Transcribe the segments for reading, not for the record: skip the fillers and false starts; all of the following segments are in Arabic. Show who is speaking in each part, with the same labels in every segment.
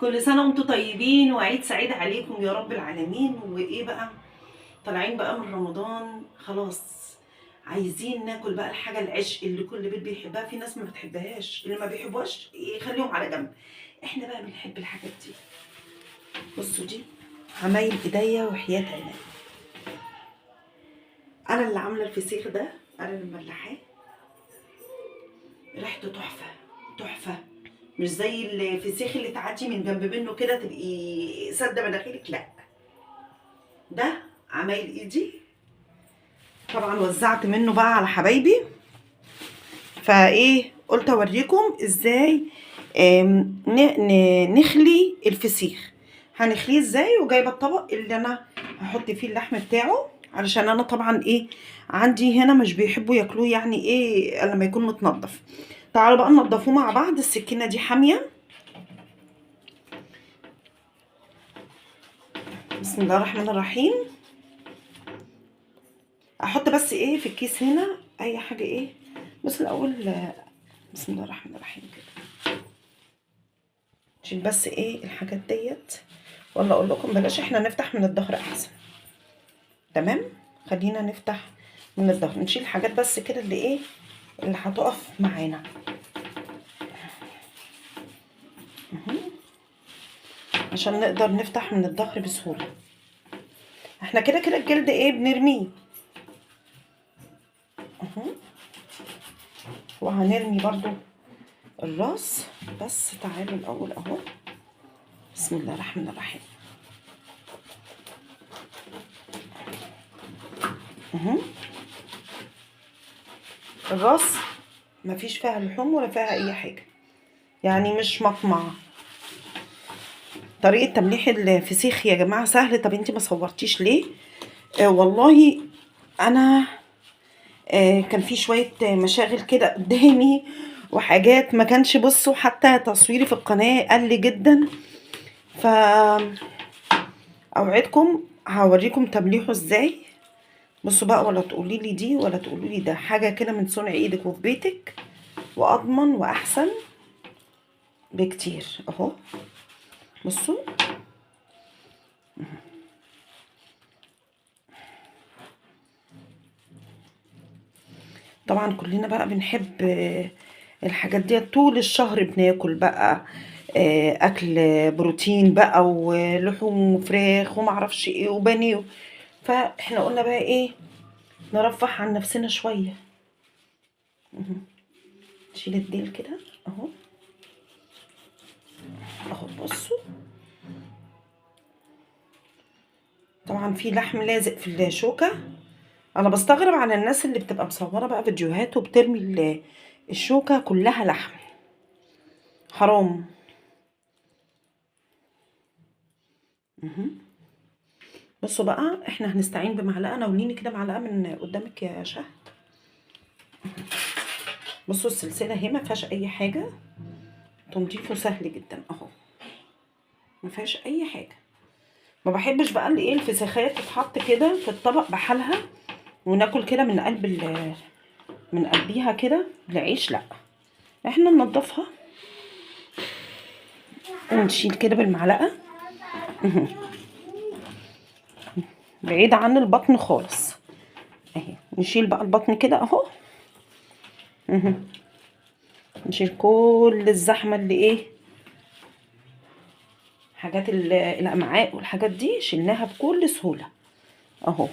Speaker 1: كل سنة وانتم طيبين وعيد سعيد عليكم يا رب العالمين. وايه بقى، طالعين بقى من رمضان خلاص، عايزين ناكل بقى الحاجة العشق اللي كل بيت بيحبها. في ناس ما بتحبهاش، اللي ما بيحبوهاش يخليهم على جنب. احنا بقى بنحب الحاجات دي. بصوا دي عمايل ايديا وحياة عيني، انا اللي عاملة الفسيخ ده، انا اللي مملحاه. ريحته تحفة تحفة، مش زي الفسيخ اللي تعدي من جنب منه كده تبقي سادة مناخيرك، لا ده عمايل ايدي. طبعا وزعت منه بقى على حبايبي، فايه قلت اوريكم ازاي نخلي الفسيخ. هنخليه ازاي، وجايبه الطبق اللي انا هحط فيه اللحم بتاعه، علشان انا طبعا ايه عندي هنا مش بيحبوا ياكلوه يعني ايه لما يكون متنضف. تعالوا بقى ننضفوه مع بعض. السكينه دي حاميه. بسم الله الرحمن الرحيم. احط بس ايه في الكيس هنا اي حاجه ايه. بس الاول بسم الله الرحمن الرحيم كده. نشيل بس ايه الحاجات ديت، ولا اقول لكم بلاش، احنا نفتح من الظهر احسن. تمام، خلينا نفتح من الظهر. نشيل حاجات بس كده اللي ايه اللي هتقف معانا. عشان نقدر نفتح من الظهر بسهوله. احنا كده كده الجلد ايه بنرميه وهنرمي برضو الراس. بس تعالوا الاول اهو. بسم الله الرحمن الرحيم. الراس مفيش فيها لحوم ولا فيها اي حاجه، يعني مش مطمعه. طريقه تمليح الفسيخ يا جماعه سهل. طب انتي ما صورتيش ليه؟ والله انا كان في شويه مشاغل كده قدامي وحاجات، ما كانش بصوا حتى تصويري في القناه قل جدا. ف اوعدكم هوريكم تمليحه ازاي. بصوا بقى، ولا تقولي لي دي ولا تقولي لي ده، حاجه كده من صنع ايدك وفي بيتك، واضمن واحسن بكتير اهو. بصوا طبعا كلنا بقى بنحب الحاجات دي طول الشهر. بناكل بقى اكل بروتين بقى ولحوم وفراخ ومعرفش ايه وبانيه. فاحنا قلنا بقى ايه نرفه عن نفسنا شويه. نشيل الديل كده اهو اهو. بصوا طبعا في لحم لازق في الشوكه. انا بستغرب على الناس اللي بتبقى مصوره بقى فيديوهات وبترمي الشوكه كلها لحم، حرام. بصوا بقى احنا هنستعين بمعلقه. ناوليني كده معلقه من قدامك يا شهد. بصوا السلسله اهي ما فيهاش اي حاجه، تنظيفه سهل جدا اهو، ما فيهاش اي حاجه. ما بحبش بقى اللي ايه الفسيخات تتحط كده في الطبق بحالها وناكل كده من قلب من قلبيها كده العيش، لا احنا ننضفها ونشيل كده بالمعلقه بعيد عن البطن خالص اهي. نشيل بقى البطن كده اهو. نشيل كل الزحمه اللي ايه حاجات الامعاء والحاجات دي شلناها بكل سهوله اهو.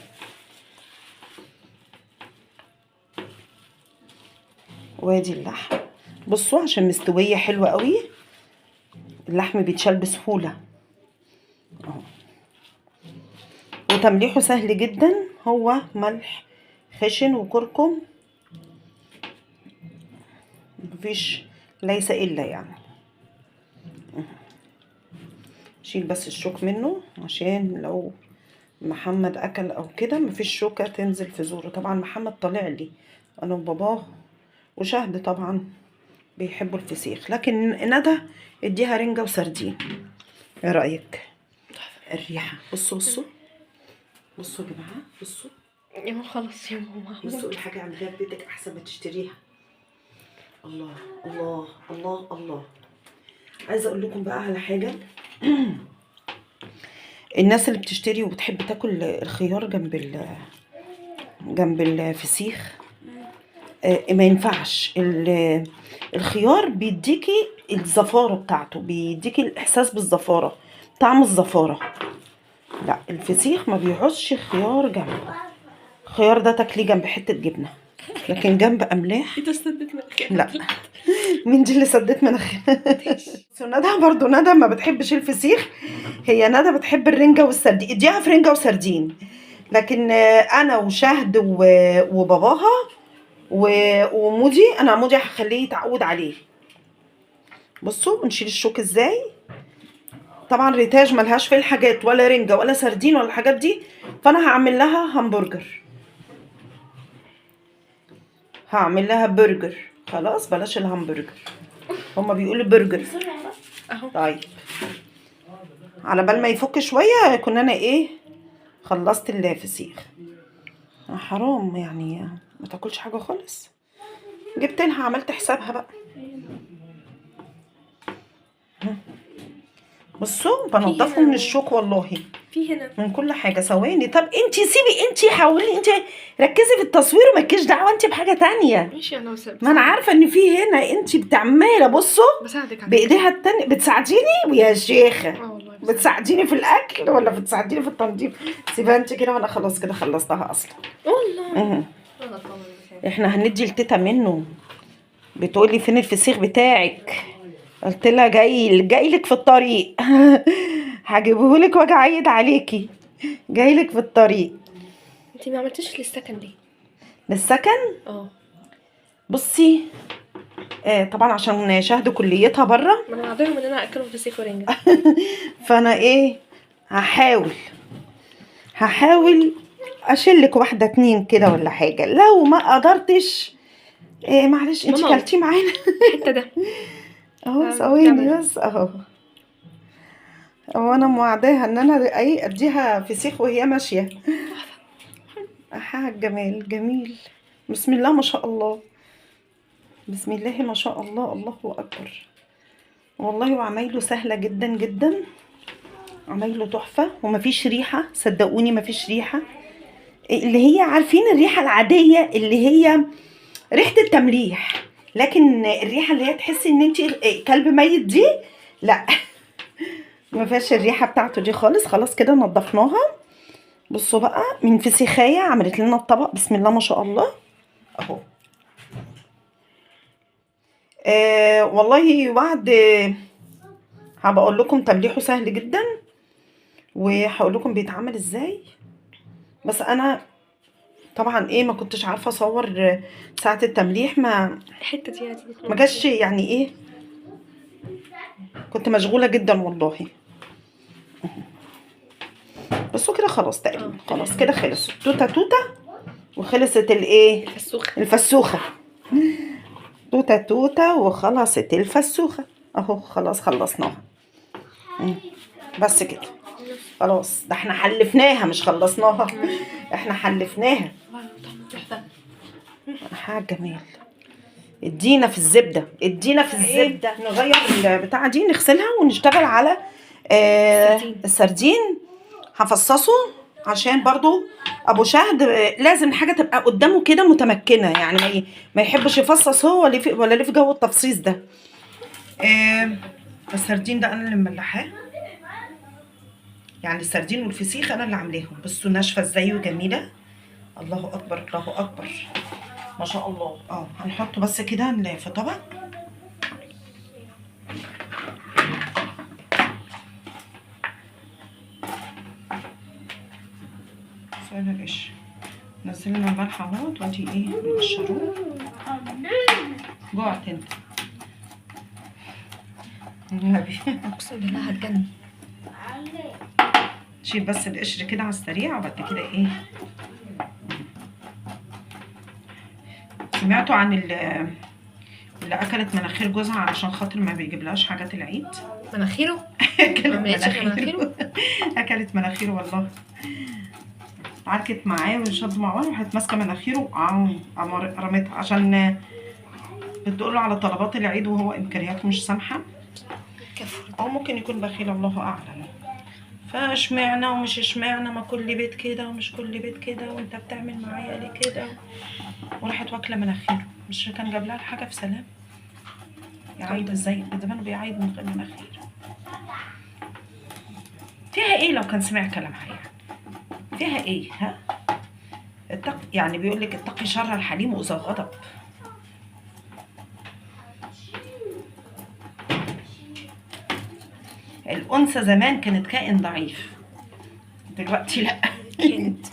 Speaker 1: وادي اللحم. بصوا عشان مستويه حلوه قوي، اللحم بيتشال بسهوله اهو. وتمليحه سهل جدا، هو ملح خشن وكركم، مفيش ليس الا يعني. شيل بس الشوك منه عشان لو محمد اكل او كده مفيش شوكه تنزل في زوره. طبعا محمد طالع لي انا وباباه وشهد طبعا بيحبوا الفسيخ، لكن ندى اديها رنجه وسردين. ايه رايك؟ الريحه بصوا بصوا بصوا يا جماعه. بصوا
Speaker 2: يا ماما خلاص يا ماما.
Speaker 1: بصوا الحاجه اعمليها في بيتك احسن ما تشتريها. الله الله الله الله. عايزه اقول لكم بقى على حاجه. الناس اللي بتشتري وبتحب تاكل الخيار جنب الفسيخ، ما ينفعش. الخيار بيديكي الزفاره بتاعته، بيديكي الاحساس بالزفاره، طعم الزفاره. لا، الفسيخ ما بيعوزش خيار جنبه. الخيار ده تاكليه جنب حته جبنه، لكن جنب املاح
Speaker 2: انت سدت منك.
Speaker 1: لا. مين دي اللي سدت مناخيرها؟ ندى برضو، ندى ما بتحبش الفسيخ، هي ندى بتحب الرنجة والسردين، اديها في رنجة وسردين. لكن انا وشهد وباباها ومودي، انا مودي هخليه يتعود عليه. بصوا نشيل الشوك ازاي. طبعا ريتاج ملهاش في الحاجات ولا رنجة ولا سردين ولا الحاجات دي، فانا هعمل لها همبرجر، هعمل لها برجر. خلاص بلاش الهمبرجر، هما بيقولوا برجر.
Speaker 2: اهو.
Speaker 1: طيب على بال ما يفك شويه كنا انا ايه خلصت الفسيخ. حرام يعني ما تاكلش حاجه خالص. جبت لها عملت حسابها بقى. بصوا بنضفه من الشوك والله،
Speaker 2: في هنا
Speaker 1: من كل حاجه. ثواني، طب انتي سيبي، انتي حاولي، انتي ركزي في التصوير ومالكيش دعوه انتي بحاجه تانية.
Speaker 2: ماشي انا وسبت.
Speaker 1: ما انا عارفه ان في هنا انتي بتعمله. بصوا
Speaker 2: بساعدك على
Speaker 1: بايديها التانية بتساعديني ويا شيخه.
Speaker 2: والله
Speaker 1: بتساعديني في الاكل ولا بتساعديني في التنظيف؟ سيبها انت كده وانا خلاص كده خلصتها اصلا.
Speaker 2: والله
Speaker 1: اها.
Speaker 2: انا طبعا
Speaker 1: احنا هندي لتيتا منه. بتقولي فين الفسيخ بتاعك؟ قلت لها جاي لك في الطريق. هجيبه لك واجي اعيد عليكي. جاي لك في الطريق.
Speaker 2: انت ما عملتيش للسكن ليه؟
Speaker 1: للسكن
Speaker 2: اه
Speaker 1: بصي، طبعا عشان شهد كليتها بره،
Speaker 2: ما انا هعدهم ان انا اكلهم فسيخ ورنجة.
Speaker 1: فانا ايه هحاول اشيلك واحده اتنين كده ولا حاجه. لو ما قدرتش معلش انت
Speaker 2: ماما.
Speaker 1: كلتي معانا.
Speaker 2: الحته ده
Speaker 1: اهو ثواني بس اهو. انا موعداها ان انا اديها فسيخ وهي ماشيه. الجمال جميل. بسم الله ما شاء الله، بسم الله ما شاء الله، الله اكبر. والله وعمايله سهله جدا جدا، عمايله تحفه ومفيش ريحه، صدقوني مفيش ريحه. اللي هي عارفين الريحه العاديه اللي هي ريحه التمليح، لكن الريحه اللي هي تحسي ان انت كلب ميت دي لا. ما فيهاش الريحه بتاعته دي خالص. خلاص كده نضفناها. بصوا بقى من فسيخايه عملت لنا الطبق بسم الله ما شاء الله اهو. والله وعد. هبقى اقول لكم تمليحه سهل جدا وهقول لكم بيتعمل ازاي. بس انا طبعا ما كنتش عارفه اصور ساعه التمليح،
Speaker 2: الحته دي
Speaker 1: ما جاش يعني كنت مشغوله جدا والله. بس كده خلاص تقريبا، خلاص كده خلص توته وخلصت الفسوخه. توته وخلصت الفسوخه اهو. خلاص خلصناها. بس كده خلاص. ده احنا حلفناها مش خلصناها. احنا حلفناها. حاجه جميل. ادينا في الزبده، نغير البتاعه دي نغسلها ونشتغل على السردين. هفصصه عشان برضو ابو شهد لازم حاجه تبقى قدامه كده متمكنه، يعني ما يحبش يفصص هو ولا ليه في جو التفصيص ده. السردين ده انا اللي مملحاه، يعني السردين والفسيخ انا اللي عاملاهم. بصوا ناشفه ازاي وجميله. الله اكبر الله اكبر ما شاء الله. هنحطه بس كده في طبق. سؤال القش نزلنا الملح اهو. دلوقتي نقشروه. جوعت انت النبي.
Speaker 2: اقسم بالله هتجنن.
Speaker 1: شيل بس القشر كده على السريع وبعد كده سمعتوا عن اللي اكلت مناخير جوزها علشان خاطر ما بيجيبلهاش حاجات العيد؟
Speaker 2: مناخيره
Speaker 1: اكلت مناخيره والله. عركت معاه وشد مع بعض وراحت ماسكه مناخيره رمتها عشان بتقول له على طلبات العيد وهو امكانياته مش سامحه. او ممكن يكون بخيل، الله اعلم. فاشمعنى ومش اشمعنى، ما كل بيت كده ومش كل بيت كده، وانت بتعمل معايا ليه كده؟ وراحت واكله مناخيره. مش كان جاب لها الحاجه في سلام؟ يعيط ازاي؟ ده زمانه بيعيط من غير مناخير. فيها ايه لو كان سمع كلامها يعني؟ فيها ايه؟ ها؟ يعني بيقول لك اتقي شر الحليم واذا غضب. الانثى زمان كانت كائن ضعيف، دلوقتي لا.
Speaker 2: كانت.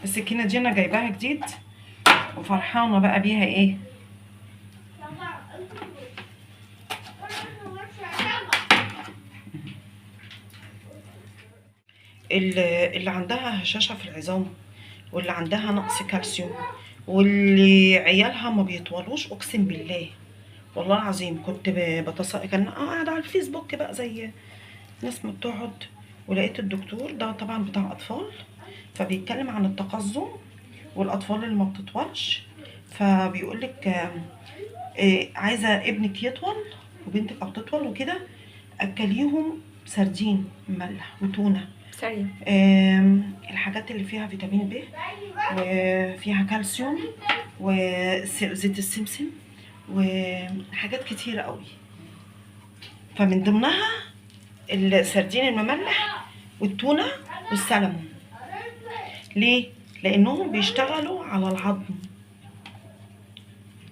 Speaker 1: السكينه دي انا جايباها جديد وفرحانه بقى بيها. ايه اللي عندها هشاشة في العظام، واللي عندها نقص كالسيوم، واللي عيالها ما بيطولوش، اقسم بالله والله العظيم كنت كان قاعده على الفيسبوك بقى زي ناس ما بتقعد، ولقيت الدكتور ده طبعا بتاع اطفال، فبيتكلم عن التقزم والاطفال اللي ما بتطولش. فبيقول لك عايزه ابنك يطول وبنتك او تطول وكده، اكليهم سردين مملح وتونه،
Speaker 2: سريع.
Speaker 1: الحاجات اللي فيها فيتامين ب وفيها كالسيوم وزيت السمسم وحاجات كتيرة قوي. فمن ضمنها السردين المملح والتونة والسلمون. ليه؟ لانهم بيشتغلوا على العظم،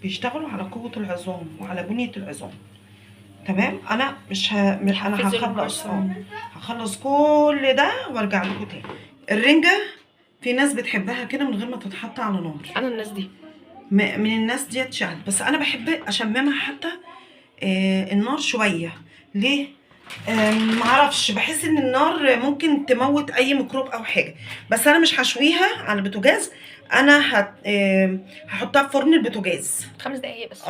Speaker 1: بيشتغلوا على قوة العظام وعلى بنية العظام. تمام. انا انا هخلص كل ده وارجع لكم تاني. الرنجة في ناس بتحبها كده من غير ما تتحط على نار.
Speaker 2: انا الناس دي
Speaker 1: من الناس ديت شهد، بس انا بحب اشممها حتى النار شويه. ليه؟ معرفش، بحس ان النار ممكن تموت اي ميكروب او حاجه. بس انا مش هشويها على البوتاجاز، انا هحطها في فرن البوتاجاز
Speaker 2: 5 دقايق بس.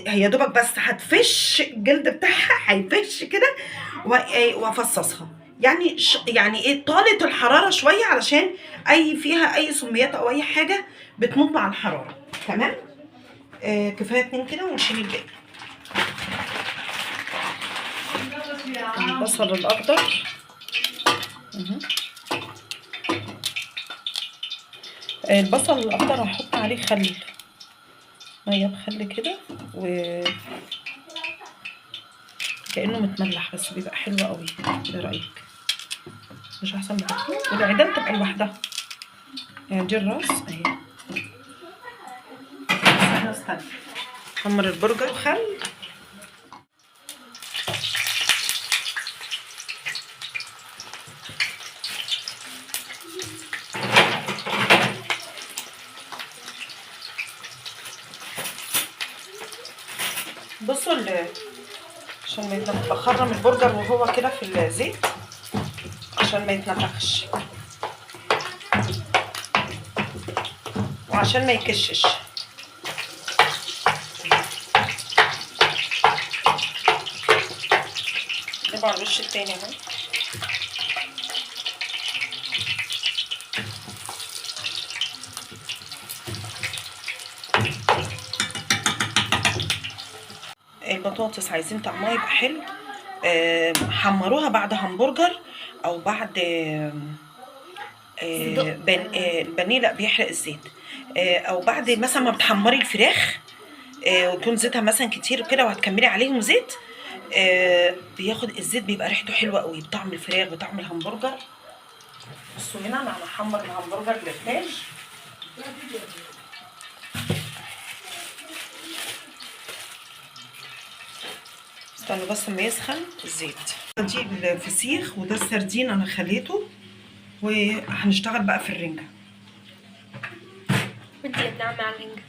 Speaker 1: هي دوبك بس هتفش الجلد بتاعها، هيفش كده وافصصها. يعني يعني ايه، طالت الحراره شويه علشان فيها اي سميات او اي حاجه بتموت مع الحراره. تمام. كفايه 2 كده ونشيل الباقي. البصل الاخضر البصل الاخضر هحط عليه خل، ميه بخل كده، كأنه متملح بس بيبقى حلو قوي. ايه رأيك؟ مش احسن بكتير؟ والعيدان تبقى لوحدها. يعني دي الراس اهي. استنى حمر البرجر خل. بصوا عشان ما يتنفخش، بخرم البرجر وهو كده في الزيت عشان ما يتنفخش وعشان ما يكشش. نجيبه على الوش التاني اهو. البطاطس عايزين طعمها يبقى حلو، حمروها بعد همبرجر او بعد البانيه، لا بيحرق الزيت. او بعد مثلا ما بتحمري الفراخ ويكون زيتها مثلا كتير وكده وهتكملي عليهم زيت، بياخد الزيت، بيبقى ريحته حلوه قوي بطعم الفراخ بطعم الهمبرجر. بصوا هنا انا هحمر الهمبرجر للتاج. استنوا بس ما يسخن الزيت. دي الفسيخ وده السردين انا خليته، وهنشتغل بقى في الرنجة.
Speaker 2: ودي يا ابن عمي على الرنجة.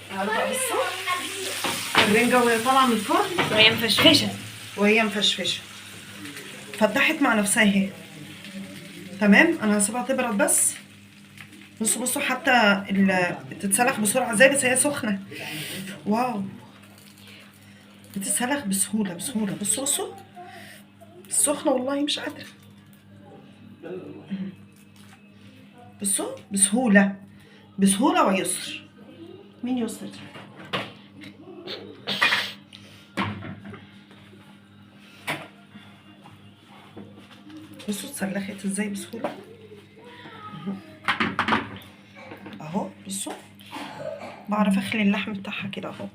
Speaker 1: تعالوا بقى بصوا الرنجة وهي طالعة من الفرن
Speaker 2: وهي مفشفشة
Speaker 1: وهي مفشفشه، فتحت مع نفسها اهي. تمام، انا هسيبها تبرد بس. بصوا بصوا حتى بتتسلخ بسرعه ازاي، بس هي سخنه. واو، بتتسلخ بسهوله بسهوله. بصوا بصوا سخنه والله مش قادره. بصوا بسهوله بسهوله ويسر. مين يسر دي؟ بصوا اتسلخت ازاي بسهوله اهو. بصوا بعرف اخلي اللحم بتاعها كده اهو.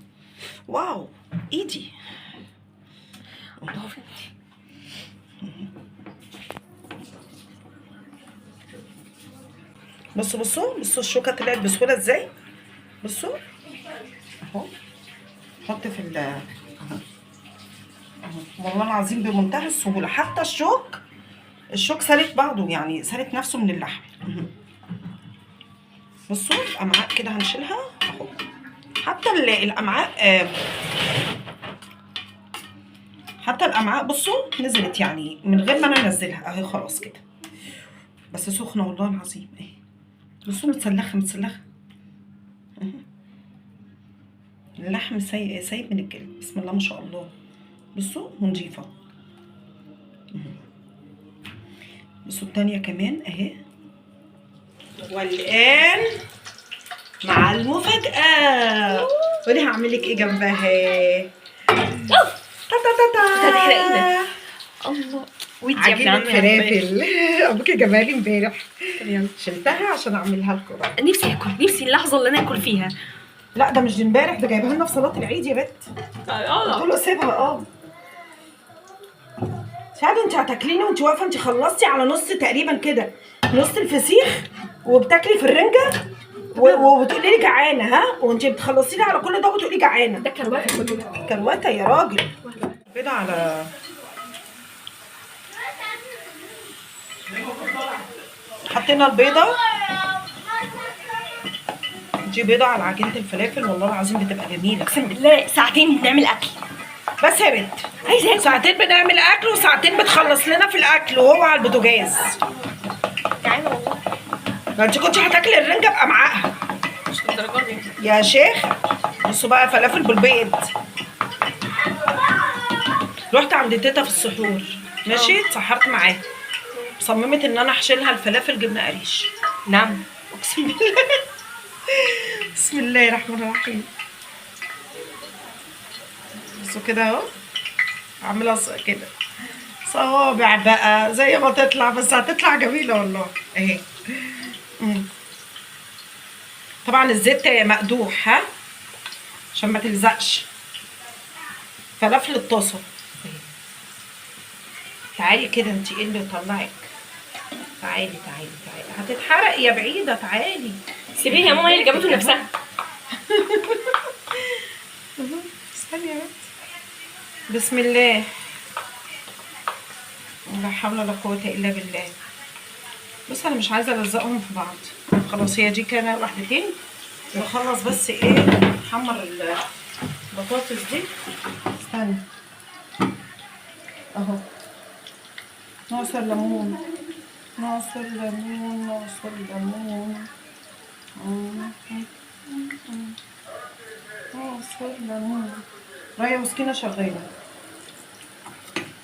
Speaker 1: واو ايدي. بصوا بصوا بصوا الشوكه طلعت بسهوله ازاي. بصوا اهو، حط في اهو. والله العظيم بمنتهى السهوله، حتى الشوك سالت بعضه، يعني سالت نفسه من اللحم. بصوا الامعاء كده هنشيلها اهو. حتى الامعاء حتى الامعاء بصوا نزلت يعني من غير ما انا انزلها اهي. خلاص كده، بس سخنه والله العظيم اهي. بصوا متسلخه متسلخه. اللحم سايب من الجلد، بسم الله ما شاء الله. بصوا ونضيفه. بصوا التانية كمان اهي. والآن مع المفاجأة. ودي هعمل لك ايه جنبها. تا تا تا تا.
Speaker 2: هتحرقينا. الله، وانت يا ابن
Speaker 1: عجينة
Speaker 2: عمي
Speaker 1: فلافل. ابوكي جابها لي امبارح، شلتها عشان اعملها لكم بقى.
Speaker 2: نفسي اكل، نفسي اللحظه اللي انا اكل فيها.
Speaker 1: لا ده مش امبارح، ده جايبها لنا في صلاة العيد يا بت. قلت له سيبها. شاهد انت هتاكليني وانت واقفه، انت خلصتي على نص تقريبا كده، نص الفسيخ، وبتاكلي في الرنجه وبتقولي لي جعانه. ها، وانت بتخلصي لي على كل ده وبتقولي جعانه.
Speaker 2: ده كروته كله.
Speaker 1: كروته يا راجل. بيضه على حطينا البيضه. دي بيضه على عجينه الفلافل، والله العظيم بتبقى جميله.
Speaker 2: اقسم بالله ساعتين بنعمل اكل.
Speaker 1: بس يا بنت
Speaker 2: عايزه اكل.
Speaker 1: ساعتين بنعمل اكل وساعتين بتخلص لنا في الاكل وهو على البوتاجاز.
Speaker 2: جعانه والله.
Speaker 1: ما انت كنتي هتاكلي الرنجه بامعائها
Speaker 2: مش للدرجه دي
Speaker 1: يا شيخ. بصوا بقى فلافل بالبيض. رحت عند تيتا في السحور، ماشي، اتسحرت معاها. صممت ان انا احشي لها الفلافل جبنه قريش.
Speaker 2: نعم.
Speaker 1: اقسم بالله. بسم الله الرحمن الرحيم. بصوا كده اهو، عاملها كده صوابع بقى زي ما تطلع، بس هتطلع جميله والله اهي. طبعا الزيت مقدوح ها عشان ما تلزقش. فلافل الطاسه. تعالي كده، انت ايه اللي طلعك؟ تعالي تعالي تعالي، هتتحرق يا بعيده. تعالي
Speaker 2: سيبيها يا ماما، هي اللي جابته لنفسها.
Speaker 1: استني يا بنت. بسم الله، لا حول ولا قوه الا بالله. بص انا مش عايزه الزقهم في بعض. خلاص هي دي كده واحدتين. نخلص بس ايه، نحمر البطاطس دي. استني اهو. نعصر ليمون نعصر ليمون نعصر ليمون نعصر ليمون. رايه وسكينه شغاله،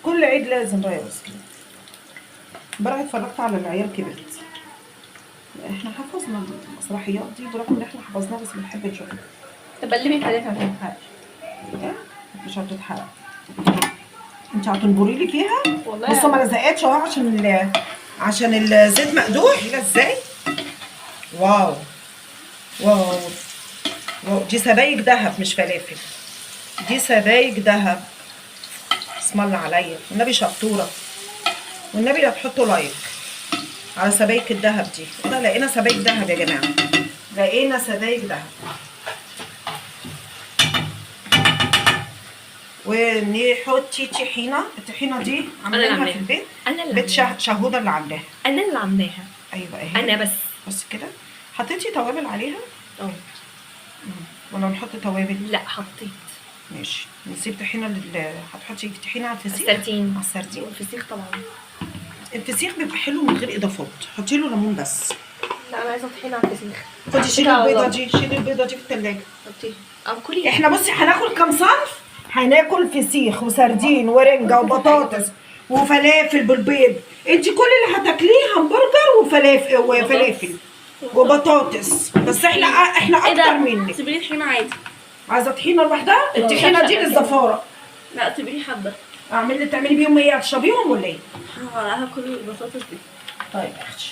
Speaker 1: كل عيد لازم رايه وسكينه. امبارح اتفرجت على العيال كبرت. احنا حفظنا المسرحيات دي برغم ان احنا حفظناها، بس بنحب نشوفها.
Speaker 2: تبلمي ثلاثه ما تنفعش.
Speaker 1: ايه مش هتتحرق. انت هتنبري لي فيها
Speaker 2: والله
Speaker 1: بصوا ما لزقتش اهو عشان الزيت مقدوح. هنا ازاي. واو واو واو، دي سبايك دهب مش فلافل، دي سبايك دهب. بسم الله عليا، والنبي شطوره، والنبي لا تحطوا لايك على سبايك الدهب دي. احنا لقينا سبايك دهب يا جماعه، لقينا سبايك دهب. ونحط طحينه. الطحينه دي عاملينها في البيت.
Speaker 2: انا اللي
Speaker 1: بيت
Speaker 2: عاملاها.
Speaker 1: شهوده اللي عاملاها.
Speaker 2: انا اللي عاملاها.
Speaker 1: ايوه اهي.
Speaker 2: انا بس.
Speaker 1: بس كده. حطيتي توابل عليها
Speaker 2: اه.
Speaker 1: ولا نحط توابل؟
Speaker 2: لا حطيت.
Speaker 1: ماشي. نسيب طحينه هتحطي طحينه على الفسيخ؟
Speaker 2: السردين
Speaker 1: على السردين.
Speaker 2: والفسيخ طبعا.
Speaker 1: الفسيخ بيبقى حلو من غير اضافات، حطي له ليمون بس.
Speaker 2: لا انا عايزه طحينه على الفسيخ.
Speaker 1: خدي شيلي البيضه دي، شيلي البيضه دي في التلاجة.
Speaker 2: حطيها او كلي.
Speaker 1: احنا بصي هناكل كام صنف؟ هناكل فسيخ وسردين ورنجه وبطاطس وفلافل بالبيض. انت كل اللي هتاكليه همبرجر وفلافل وبطاطس، بس احنا
Speaker 2: ايه
Speaker 1: اكتر
Speaker 2: ده؟
Speaker 1: منك.
Speaker 2: سيبي لي طحينه عادي.
Speaker 1: عايزه طحينه لوحدها؟ الطحينه دي للزفاره.
Speaker 2: لا سيبي لي حبه.
Speaker 1: تعملي بيهم ايه؟ هتشربيهم ولا ايه؟
Speaker 2: هاكل البطاطس دي.
Speaker 1: طيب اختي.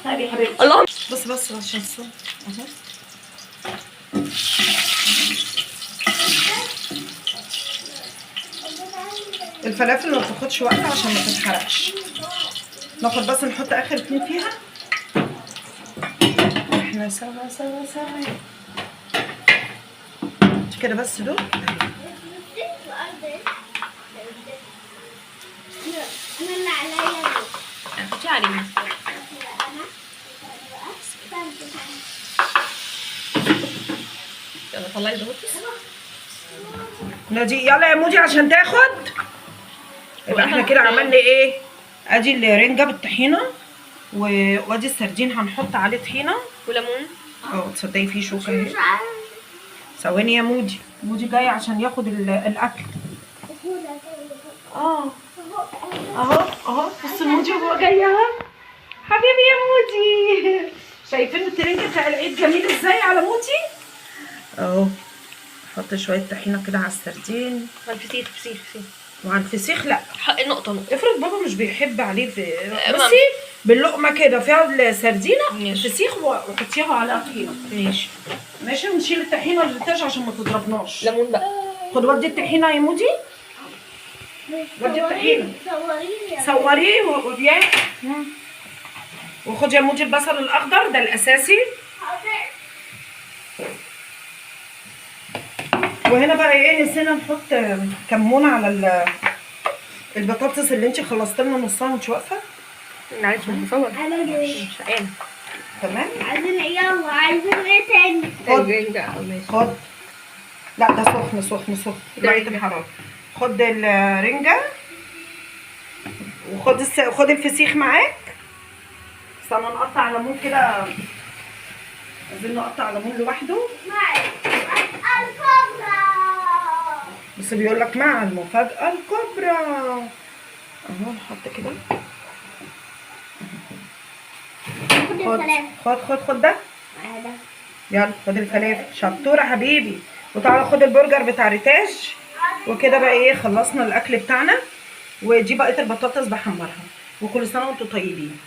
Speaker 1: طيب يا حبيبتي.
Speaker 2: الله.
Speaker 1: بس عشان الصوت اهو. الفلافل ما بتاخدش وقت عشان ما تتحرقش. ناخد بس نحط اخر اتنين فيها. احنا سوا كده بس دول.
Speaker 2: حطي عليه. يلا طلعي البطاطس.
Speaker 1: نادي يلا يا مودي عشان تاخد. يبقى احنا كده عملنا ايه؟ ادي الرنجه بالطحينه وادي السردين هنحط عليه طحينه
Speaker 2: وليمون.
Speaker 1: تصدقي في شوكه اهي. ثواني يا مودي جاي عشان ياخد الاكل. اهو بص مودي وهو جاي اهو. حبيبي يا مودي، شايفين الترنج بتاع العيد جميل ازاي على مودي اهو. احط شويه طحينه كده على السردين
Speaker 2: الفسيخ
Speaker 1: وعلى الفسيخ. لا
Speaker 2: نقطه.
Speaker 1: افرض بابا مش بيحب عليه بصي باللقمه كده فيها السردينه الفسيخ وحطيها على طحينه. ماشي ونشيل الطحينه اللي بتاعش عشان ما تضربناش.
Speaker 2: ليمون بقى.
Speaker 1: خد ودي الطحينه يا مودي. ودي الطحينه صوريه وبياه. وخد يا مودي البصل الاخضر ده الاساسي. وهنا بقى ايه، نسينا نحط كمونه على البطاطس اللي انت خلصت لنا نصها وانت واقفه.
Speaker 2: انا عارفه بصور. مش عارفه.
Speaker 1: تمام.
Speaker 3: عايزين ايه تاني؟
Speaker 1: خد. لا ده سخن درجه الحراره. خد الرنجه خد الفسيخ معاك. استنى نقطع ليمون كده. عايزين نقطع ليمون لوحده. بس بيقول لك مع المفاجأة الكبرى. اهو نحط كده. خد ده. يلا خد الفلافل. شطورة حبيبي. وتعالى خد البرجر بتاع ريتاج. وكده بقى ايه، خلصنا الاكل بتاعنا. ودي بقيت البطاطس بحمرها. وكل سنة وانتم طيبين.